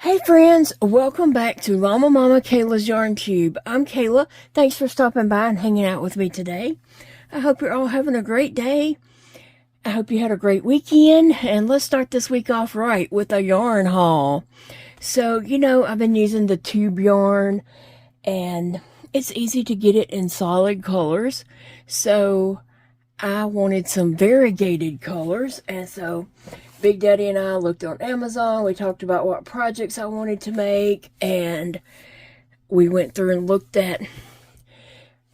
Hey friends, welcome back to Llama Mama Kayla's Yarn Cube. I'm Kayla. Thanks for stopping by and hanging out with me today. I hope you're all having a great day. I hope you had a great weekend, and let's start this week off right with a yarn haul. So, I've been using the tube yarn, and it's easy to get it in solid colors. So, I wanted some variegated colors, and so Big Daddy and I looked on Amazon. We talked about what projects I wanted to make, and we went through and looked at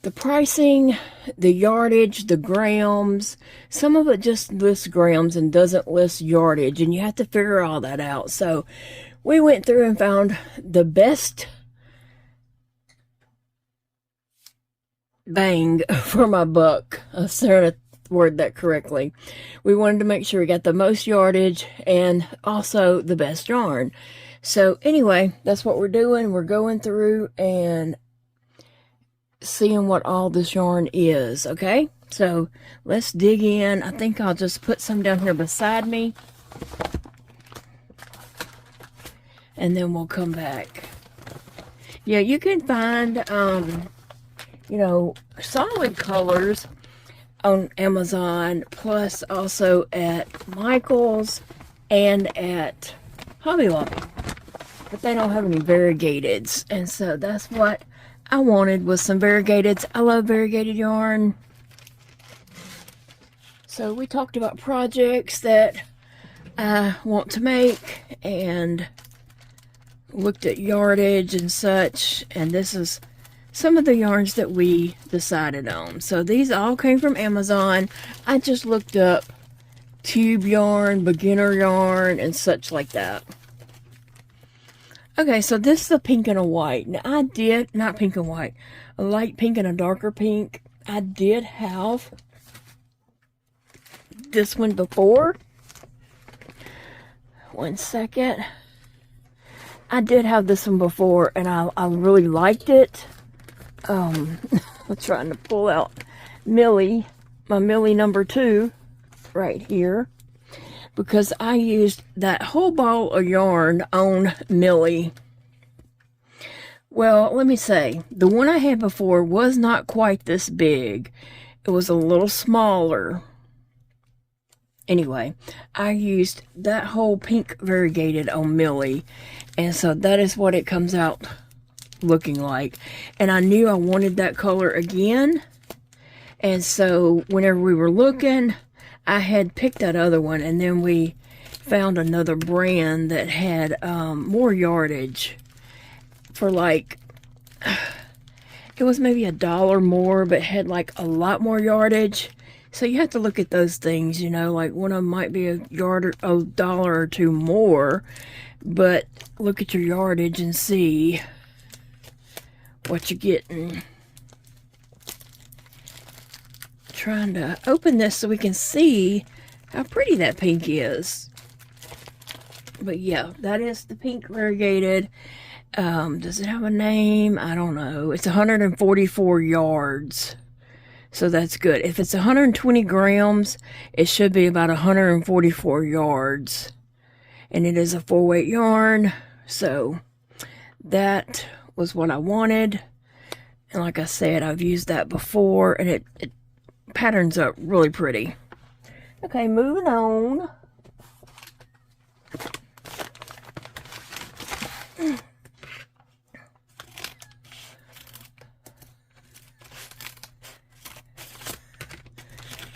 the pricing, the yardage, the grams. Some of it just lists grams and doesn't list yardage, and you have to figure all that out. So we went through and found the best bang for my buck. I'm trying to word that correctly. We wanted to make sure we got the most yardage and also the best yarn. So anyway, that's what we're doing. We're going through and seeing what all this yarn is, okay? So let's dig in. I think I'll just put some down here beside me, and then we'll come back. Yeah, you can find solid colors on Amazon, plus also at Michael's and at Hobby Lobby, but they don't have any variegateds, and so that's what I wanted, was some variegateds. I love variegated yarn. So we talked about projects that I want to make and looked at yardage and such, and this is some of the yarns that we decided on. So these all came from Amazon. I just looked up tube yarn, beginner yarn, and such like that. Okay, so this is a pink and a white. Now I did, not pink and white, a light pink and a darker pink. I did have this one before. One second. I did have this one before, and I really liked it. I'm trying to pull out Millie, my Millie number 2 right here, because I used that whole ball of yarn on Millie. Well, let me say, the one I had before was not quite this big. It was a little smaller. Anyway, I used that whole pink variegated on Millie, and so that is what it comes out looking like. And I knew I wanted that color again, and so whenever we were looking, I had picked that other one, and then we found another brand that had more yardage for like, it was maybe $1 more, but had like a lot more yardage. So you have to look at those things, like one of them might be a dollar or two more, but look at your yardage and see what you're getting. Trying to open this so we can see how pretty that pink is. But yeah, that is the pink variegated. Does it have a name? I don't know. It's 144 yards. So that's good. If it's 120 grams, it should be about 144 yards. And it is a 4-weight yarn. So that was what I wanted. And like I said, I've used that before, and it patterns up really pretty. Okay, moving on.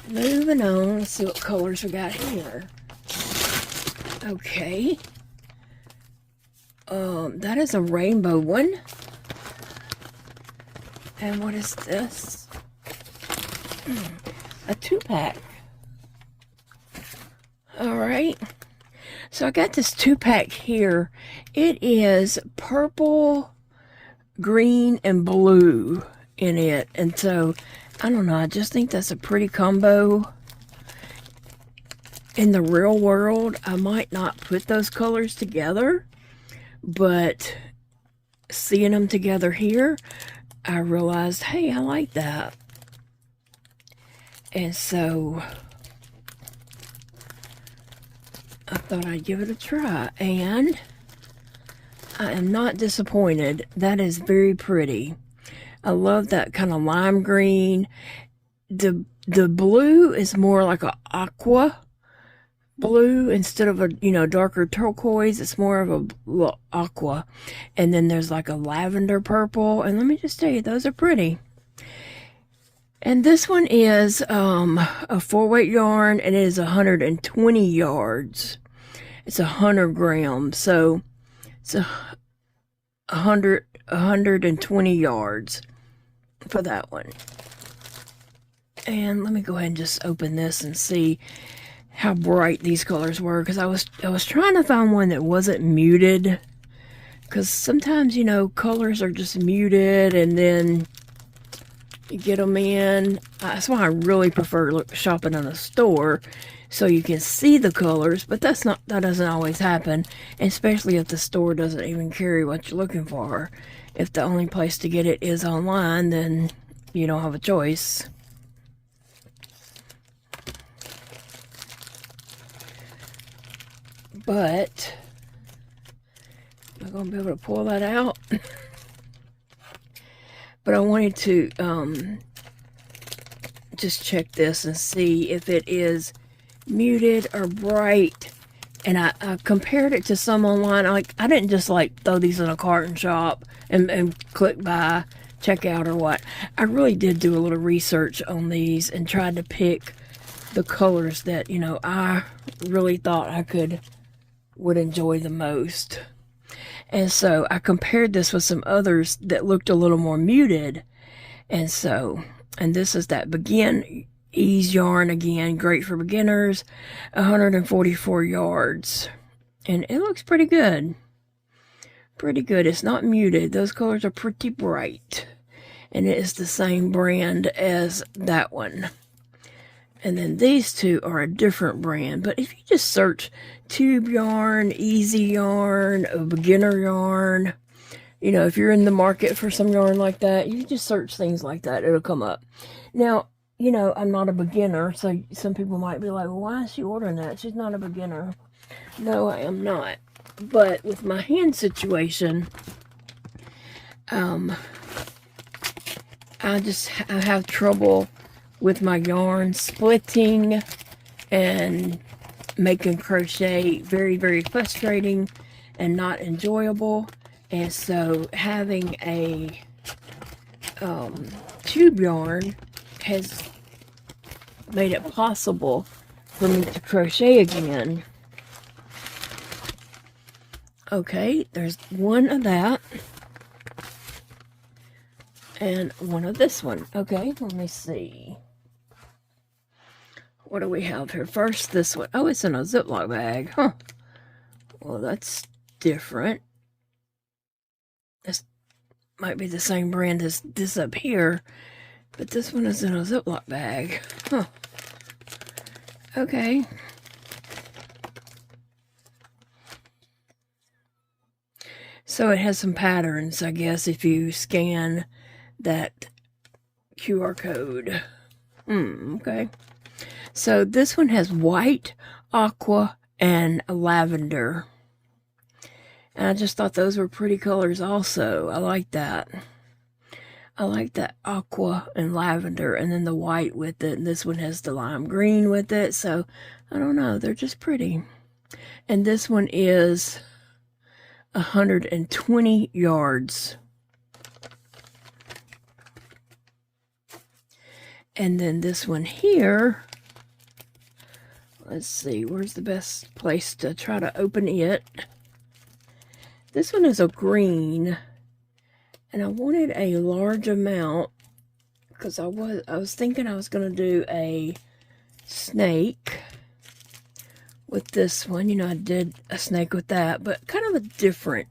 Moving on, let's see what colors we got here. Okay. That is a rainbow one. And what is this? A 2-pack. Alright. So I got this 2-pack here. It is purple, green, and blue in it. And so, I don't know, I just think that's a pretty combo. In the real world, I might not put those colors together, but seeing them together here, I realized, hey, I like that. And so I thought I'd give it a try. And I am not disappointed. That is very pretty. I love that kind of lime green. The blue is more like a aqua blue instead of a, you know, darker turquoise. It's more of a aqua. And then there's like a lavender purple. And let me just tell you, those are pretty. And this one is a 4-weight yarn, and it is 120 yards. It's 100 grams, so it's 120 yards for that one. And let me go ahead and just open this and see how bright these colors were, because I was trying to find one that wasn't muted, because sometimes, you know, colors are just muted and then you get them in. That's why I really prefer shopping in a store, so you can see the colors, but that doesn't always happen, especially if the store doesn't even carry what you're looking for. If the only place to get it is online, then you don't have a choice. But I'm gonna be able to pull that out. But I wanted to just check this and see if it is muted or bright. And I compared it to some online. I didn't just like throw these in a cart and shop and click buy, check out, or what. I really did do a little research on these and tried to pick the colors that, you know, I really thought I would enjoy the most. And so I compared this with some others that looked a little more muted. And this is that Begin Ease yarn again, great for beginners, 144 yards. And it looks pretty good. Pretty good. It's not muted. Those colors are pretty bright. And it is the same brand as that one. And then these two are a different brand. But if you just search tube yarn, easy yarn, a beginner yarn, you know, if you're in the market for some yarn like that, you just search things like that. It'll come up. Now, you know, I'm not a beginner, so some people might be like, well, why is she ordering that? She's not a beginner. No, I am not. But with my hand situation, I have trouble with my yarn splitting and making crochet very, very frustrating and not enjoyable. And so having a tube yarn has made it possible for me to crochet again. Okay, there's one of that and one of this one. Okay, let me see. What do we have here? First, this one. Oh, it's in a Ziploc bag. Huh. Well, that's different. This might be the same brand as this up here, but this one is in a Ziploc bag. Huh. Okay. So it has some patterns, I guess, if you scan that QR code. Okay. So this one has white, aqua, and lavender. And I just thought those were pretty colors also. I like that. I like that aqua and lavender, and then the white with it. And this one has the lime green with it. So, I don't know. They're just pretty. And this one is 120 yards. And then this one here, let's see, where's the best place to try to open it? This one is a green, and I wanted a large amount because I was thinking I was going to do a snake with this one. You know, I did a snake with that, but kind of a different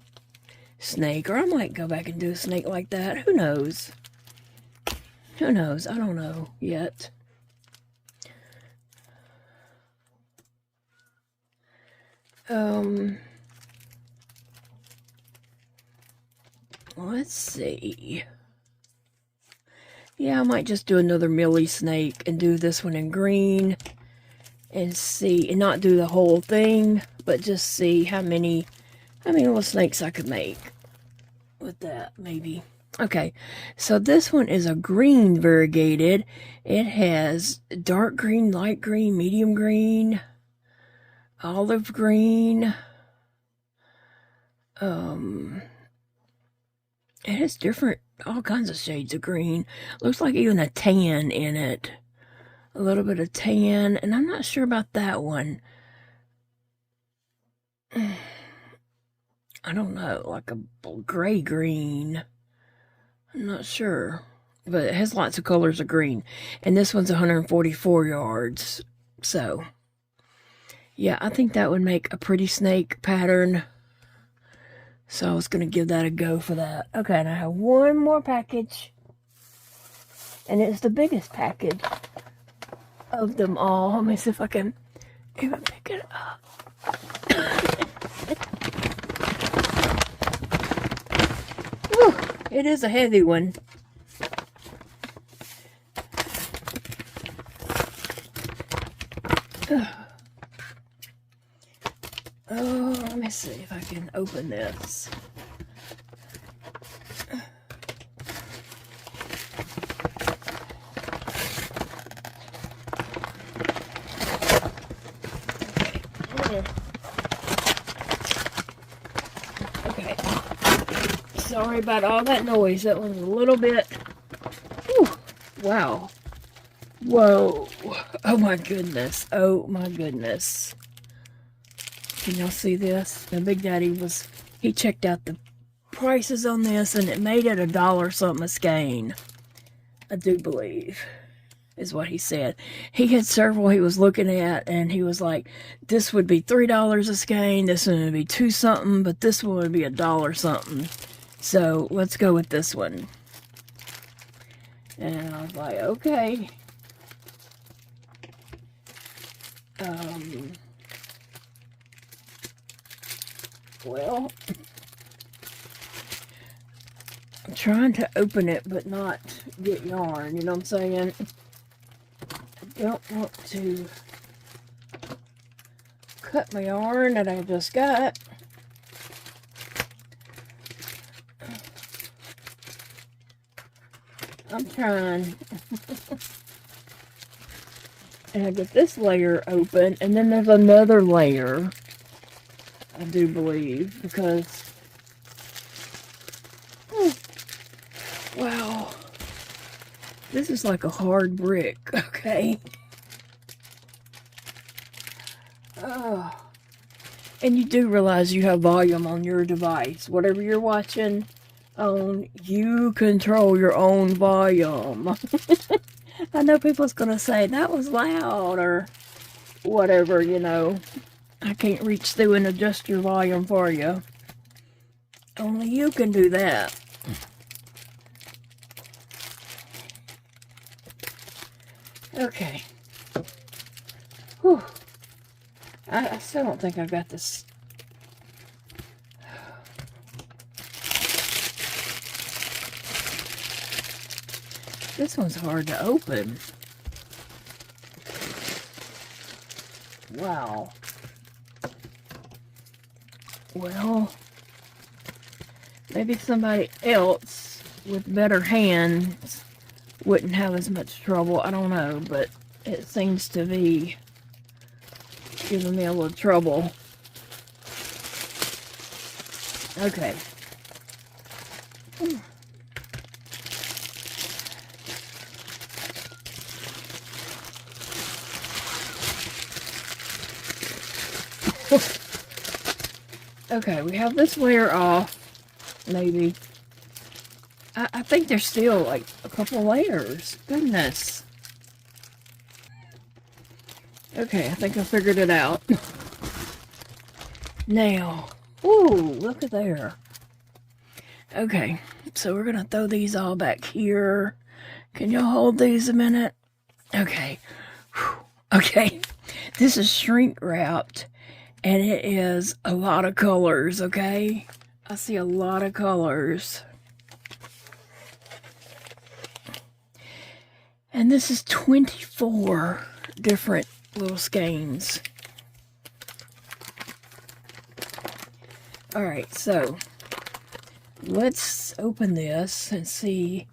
snake. Or I might go back and do a snake like that. Who knows? Who knows? I don't know yet. Let's see. Yeah, I might just do another Millie snake and do this one in green and see, and not do the whole thing, but just see how many I mean, little snakes I could make with that, maybe. Okay, so this one is a green variegated. It has dark green, light green, medium green, olive green. It has all kinds of shades of green. Looks like even a tan in it. A little bit of tan, and I'm not sure about that one. I don't know, like a gray green. I'm not sure, but it has lots of colors of green. And this one's 144 yards. So, yeah, I think that would make a pretty snake pattern. So I was going to give that a go for that. Okay, and I have one more package. And it's the biggest package of them all. Let me see if I can even pick it up. Whew, it is a heavy one. Oh, let me see if I can open this. Okay. Sorry about all that noise. That was a little bit... Whew. Wow. Whoa. Oh my goodness. Oh my goodness. Can y'all see this? The Big Daddy he checked out the prices on this and it made it $1 something a skein. I do believe, is what he said. He had several he was looking at and he was like, this would be $3 a skein, this one would be $2 something, but this one would be $1 something. So let's go with this one. And I was like, okay. Well, I'm trying to open it but not get yarn, you know what I'm saying? I don't want to cut my yarn that I just got. I'm trying. And I get this layer open, and then there's another layer, I do believe, because, wow, this is like a hard brick, okay? Oh, and you do realize you have volume on your device. Whatever you're watching on, you control your own volume. I know people's gonna say, that was loud, or whatever, you know. I can't reach through and adjust your volume for you. Only you can do that. Okay. Whew. I still don't think I got this. This one's hard to open. Wow. Well, maybe somebody else with better hands wouldn't have as much trouble. I don't know, but it seems to be giving me a little trouble. Okay. Okay, we have this layer off, maybe. I think there's still like a couple layers. Goodness. Okay, I think I figured it out. Now, ooh, look at there. Okay, so we're gonna throw these all back here. Can you hold these a minute? Okay. Whew. Okay, this is shrink wrapped. And it is a lot of colors, okay? I see a lot of colors. And this is 24 different little skeins. Alright, so let's open this and see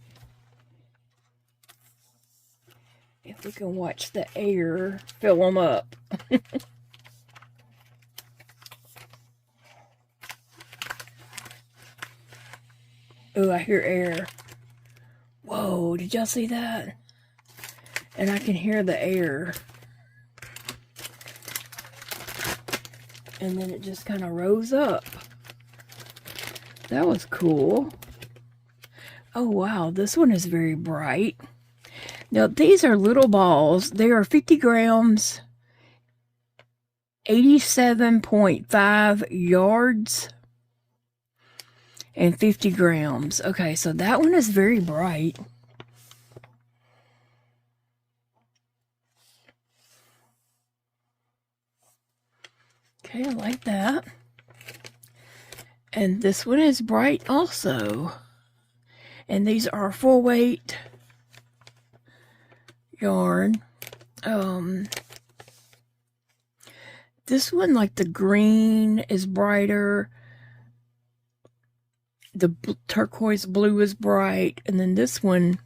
if we can watch the air fill them up. Oh, I hear air. Whoa, did y'all see that? And I can hear the air. And then it just kind of rose up. That was cool. Oh, wow, this one is very bright. Now, these are little balls. They are 50 grams, 87.5 yards, and 50 grams. Okay, so that one is very bright. Okay, I like that. And this one is bright also. And these are full weight yarn. This one, like the green is brighter. The turquoise blue is bright. And then this one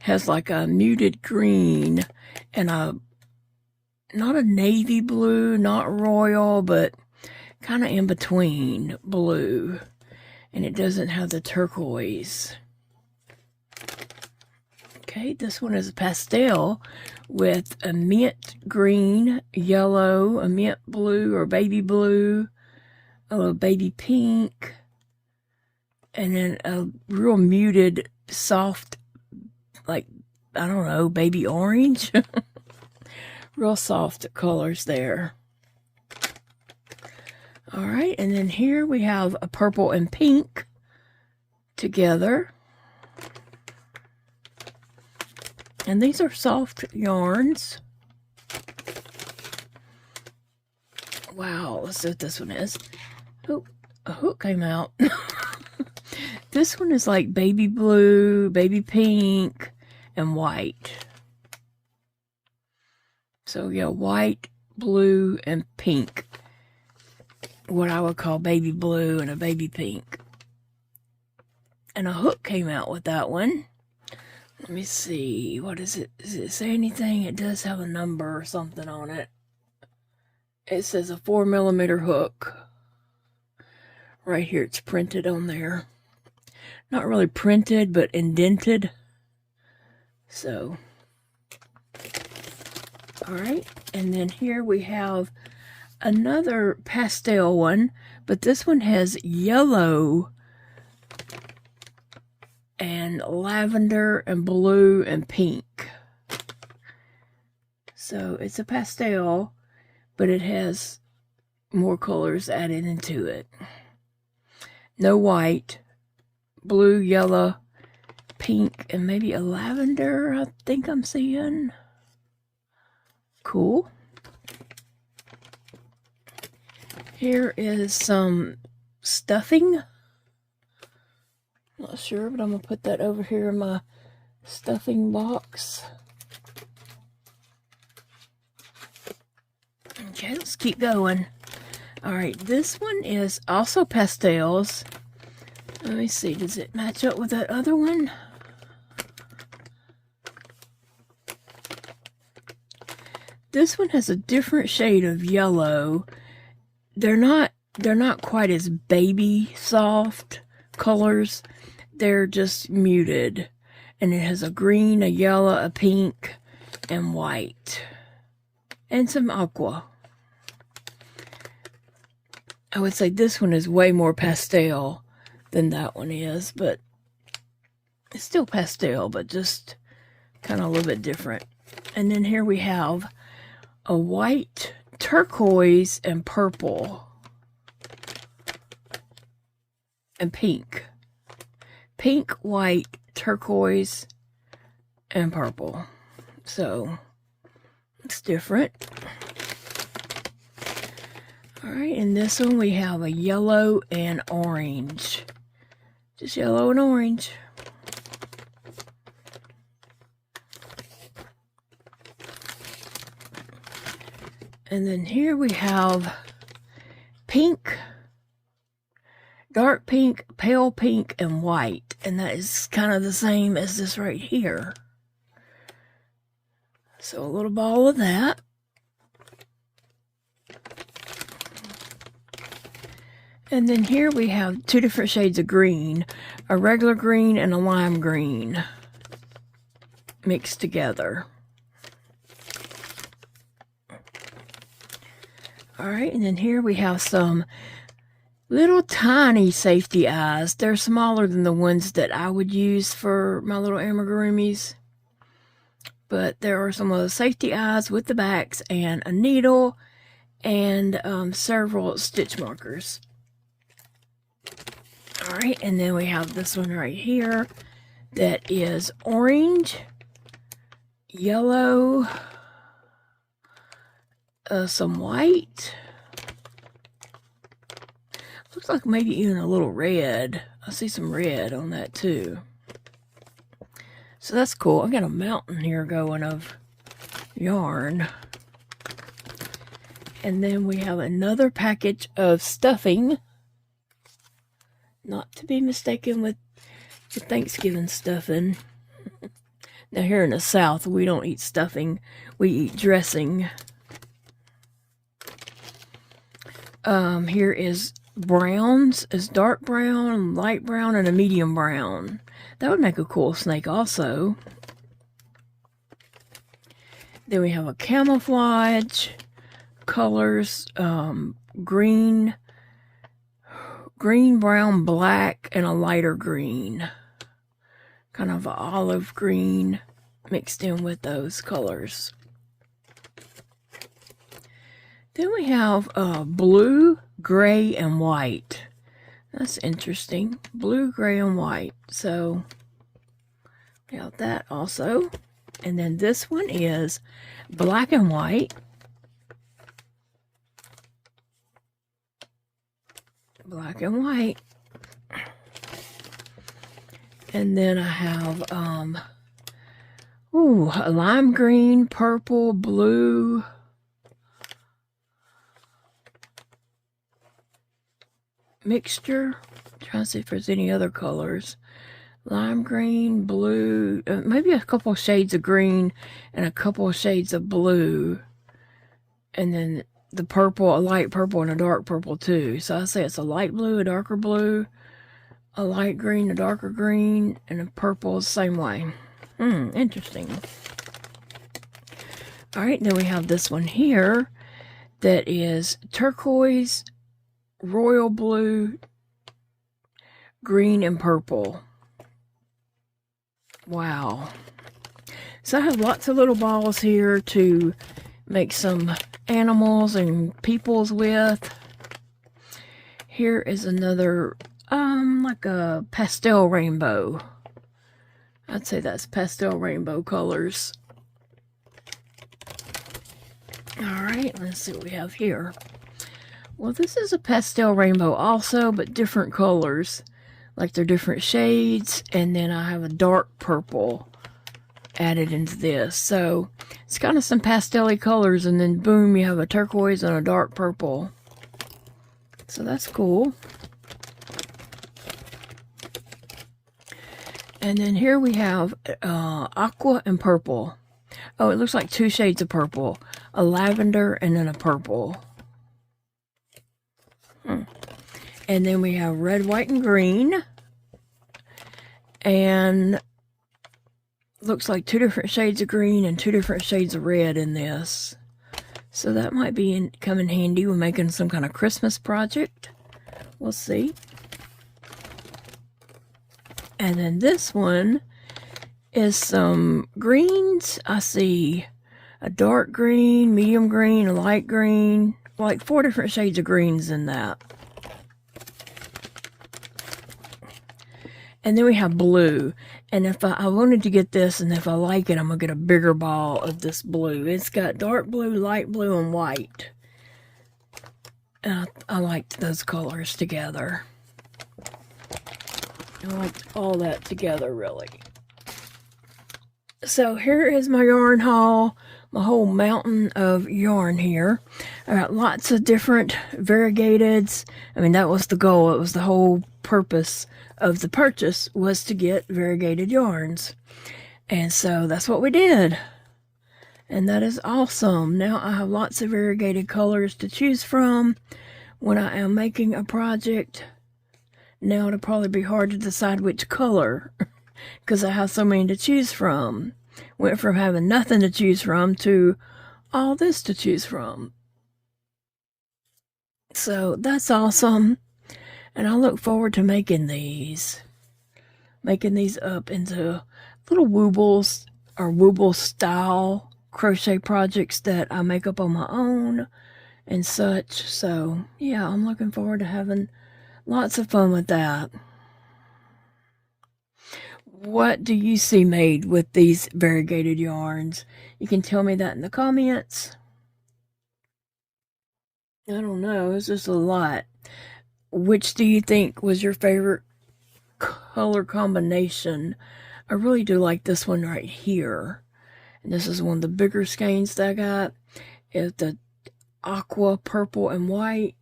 has like a muted green and not a navy blue, not royal, but kind of in between blue. And it doesn't have the turquoise. Okay, this one is a pastel with a mint green, yellow, a mint blue or baby blue, a little baby pink, and then a real muted, soft, like, I don't know, baby orange. Real soft colors there. All right, and then here we have a purple and pink together. And these are soft yarns. Wow, let's see what this one is. Oh, a hook came out. This one is like baby blue, baby pink, and white. So yeah, white, blue, and pink. What I would call baby blue and a baby pink. And a hook came out with that one. Let me see. What is it? Does it say anything? It does have a number or something on it. It says a 4mm hook. Right here, it's printed on there. Not really printed, but indented. So, all right. And then here we have another pastel one, but this one has yellow and lavender and blue and pink. So it's a pastel, but it has more colors added into it. No white, blue, yellow, pink, and maybe a lavender, I think I'm seeing. Cool. Here is some stuffing. Not sure, but I'm going to put that over here in my stuffing box. Okay, let's keep going. Alright, this one is also pastels. Let me see, does it match up with that other one? This one has a different shade of yellow. They're not quite as baby soft colors. They're just muted. And it has a green, a yellow, a pink, and white. And some aqua. I would say this one is way more pastel than that one is, but it's still pastel, but just kind of a little bit different. And then here we have a white, turquoise, and purple. And pink. Pink, white, turquoise, and purple. So, it's different. Alright, in this one we have a yellow and orange. Just yellow and orange. And then here we have pink, dark pink, pale pink, and white. And that is kind of the same as this right here. So a little ball of that. And then here we have 2 different shades of green, a regular green and a lime green mixed together. All right, and then here we have some little tiny safety eyes. They're smaller than the ones that I would use for my little amigurumis. But there are some of the safety eyes with the backs and a needle and several stitch markers. All right, and then we have this one right here that is orange, yellow, some white. Looks like maybe even a little red. I see some red on that too. So that's cool. I got a mountain here going of yarn. And then we have another package of stuffing. Not to be mistaken with the Thanksgiving stuffing. Now here in the South, we don't eat stuffing. We eat dressing. Here is browns. Is dark brown, light brown, and a medium brown. That would make a cool snake also. Then we have a camouflage colors, green, brown, black, and a lighter green. Kind of an olive green mixed in with those colors. Then we have blue, gray, and white. That's interesting. Blue, gray, and white. So, we have that also. And then this one is black and white. Black and white. And then I have, a lime green, purple, blue, mixture. Trying to see if there's any other colors. Lime green, blue, maybe a couple shades of green and a couple of shades of blue. And then the purple, a light purple and a dark purple too. So I say it's a light blue, a darker blue, a light green, a darker green, and a purple the same way. Interesting. All right, then we have this one here that is turquoise, royal blue, green, and purple. Wow. So I have lots of little balls here to make some animals and peoples with. Here is another, like a pastel rainbow. I'd say that's pastel rainbow colors. All right, let's see what we have here. Well, this is a pastel rainbow also, but different colors. Like they're different shades, and then I have a dark purple added into this. So it's kind of some pastel-y colors, and then boom, you have a turquoise and a dark purple. So that's cool. And then here we have aqua and purple. Oh, it looks like 2 shades of purple. A lavender and then a purple. And then we have red, white, and green. And looks like 2 different shades of green and 2 different shades of red in this. So that might be come in handy when making some kind of Christmas project. We'll see. And then this one is some greens. I see a dark green, medium green, a light green. Like 4 different shades of greens in that. And then we have blue. And if I wanted to get this, and if I like it, I'm going to get a bigger ball of this blue. It's got dark blue, light blue, and white. And I liked those colors together. I liked all that together, really. So here is my yarn haul. my whole mountain of yarn here. I got lots of different variegateds. I mean, that was the goal. It was the whole purpose of the purchase, was to get variegated yarns. And so that's what we did. And that is awesome. Now I have lots of variegated colors to choose from when I am making a project. Now it'll probably be hard to decide which color because I have so many to choose from. Went from having nothing to choose from to all this to choose from. So that's awesome. And I look forward to making these. Making these up into little woobles or wooble style crochet projects that I make up on my own and such. So yeah, I'm looking forward to having lots of fun with that. What do you see made with these variegated yarns? You can tell me that in the comments. I don't know, it's just a lot. Which do you think was your favorite color combination? I really do like this one right here. And this is one of the bigger skeins that I got. It's the aqua, purple, and white.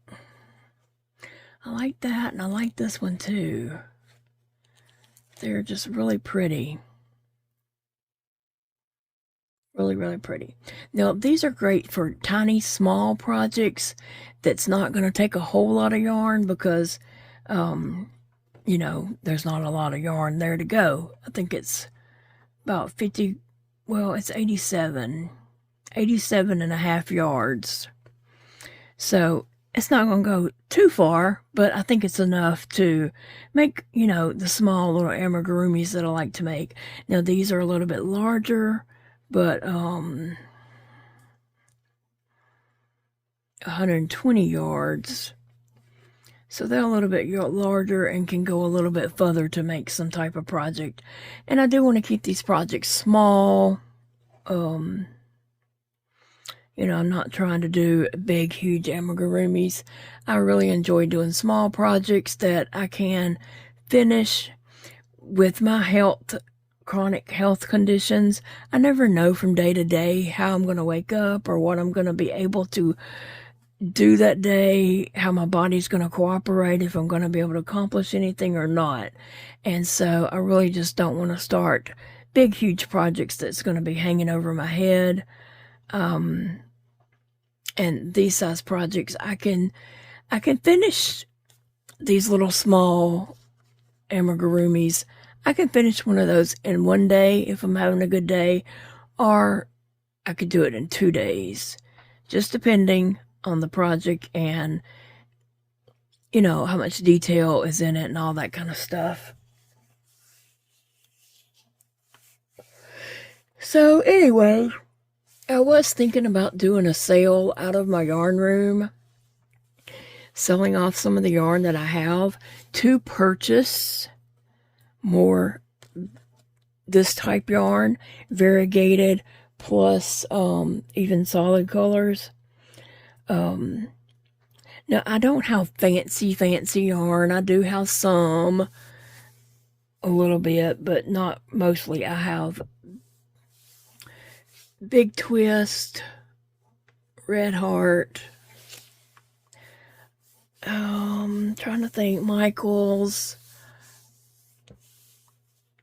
I like that, and I like this one too. They're just really pretty. Really, really pretty. Now, these are great for tiny, small projects that's not going to take a whole lot of yarn because, you know, there's not a lot of yarn there to go. I think it's about 50, well, it's 87 and a half yards. So it's not going to go too far, but I think it's enough to make, you know, the small little amigurumis that I like to make. Now, these are a little bit larger, but 120 yards. So they're a little bit larger and can go a little bit further to make some type of project. And I do want to keep these projects small. You know, I'm not trying to do big, huge amigurumis. I really enjoy doing small projects that I can finish with my health, chronic health conditions. I never know from day to day how I'm going to wake up or what I'm going to be able to do that day, how my body's going to cooperate, if I'm going to be able to accomplish anything or not. And so I really just don't want to start big, huge projects that's going to be hanging over my head. And these size projects, I can finish these little small amigurumis. I can finish one of those in one day if I'm having a good day, or I could do it in 2 days, just depending on the project and, you know, how much detail is in it and all that kind of stuff. So anyway, I was thinking about doing a sale out of my yarn room, selling off some of the yarn that I have to purchase more this type yarn, variegated, plus even solid colors. Now, I don't have fancy yarn. I do have some, a little bit, but not mostly. I have Big Twist, Red Heart, trying to think, Michael's,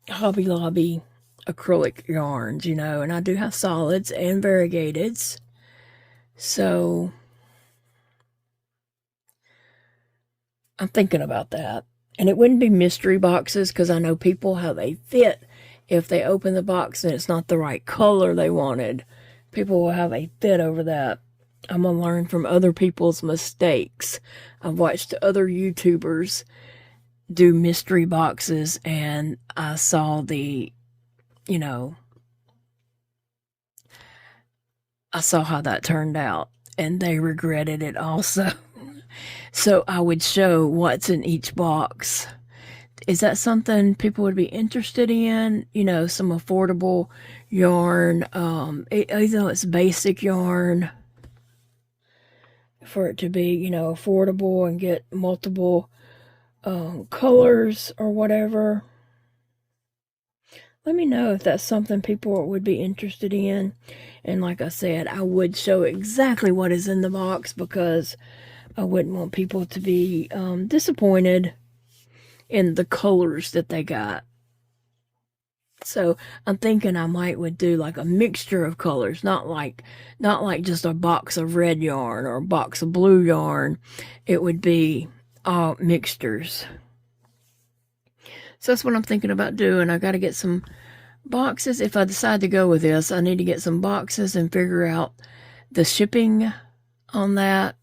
Hobby Lobby acrylic yarns, you know, and I do have solids and variegateds. So I'm thinking about that. And it wouldn't be mystery boxes because I know people how they fit. If they open the box and it's not the right color they wanted, people will have a fit over that. I'm going to learn from other people's mistakes. I've watched other YouTubers do mystery boxes and I saw the, you know, I saw how that turned out and they regretted it also. So I would show what's in each box. Is that something people would be interested in? You know, some affordable yarn, even though it's basic yarn, for it to be, you know, affordable and get multiple colors or whatever. Let me know if that's something people would be interested in. And like I said, I would show exactly what is in the box because I wouldn't want people to be disappointed in the colors that they got. So I'm thinking I would do like a mixture of colors, not like just a box of red yarn or a box of blue yarn. It would be all mixtures. So that's what I'm thinking about doing. I got to get some boxes. If I decide to go with this, I need to get some boxes and figure out the shipping on that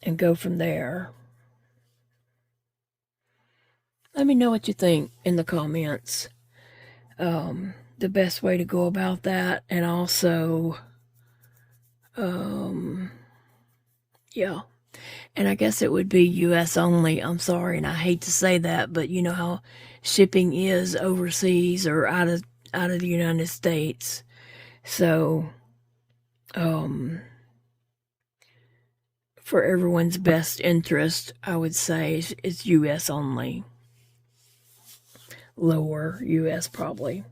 and go from there. Let me know what you think in the comments. The best way to go about that, and also, yeah. And I guess it would be U.S. only. I'm sorry, and I hate to say that, but you know how shipping is overseas or out of the United States. So, for everyone's best interest, I would say it's U.S. only. Lower U.S. probably.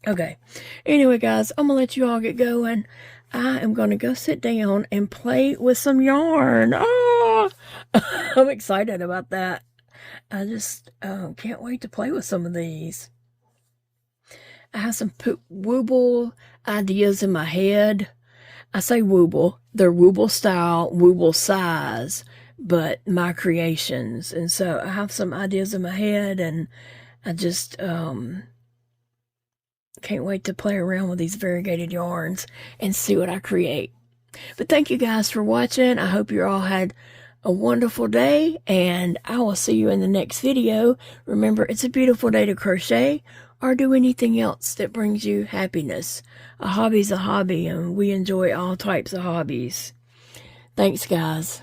Okay. Anyway, guys, I'm going to let you all get going. I am going to go sit down and play with some yarn. Oh, I'm excited about that. I just can't wait to play with some of these. I have some wooble ideas in my head. I say wooble. They're wooble style, wooble size, but my creations. And so I have some ideas in my head, and I just can't wait to play around with these variegated yarns and see what I create. But thank you guys for watching. I hope you all had a wonderful day, and I will see you in the next video. Remember, it's a beautiful day to crochet or do anything else that brings you happiness. A hobby's a hobby, and we enjoy all types of hobbies. Thanks, guys.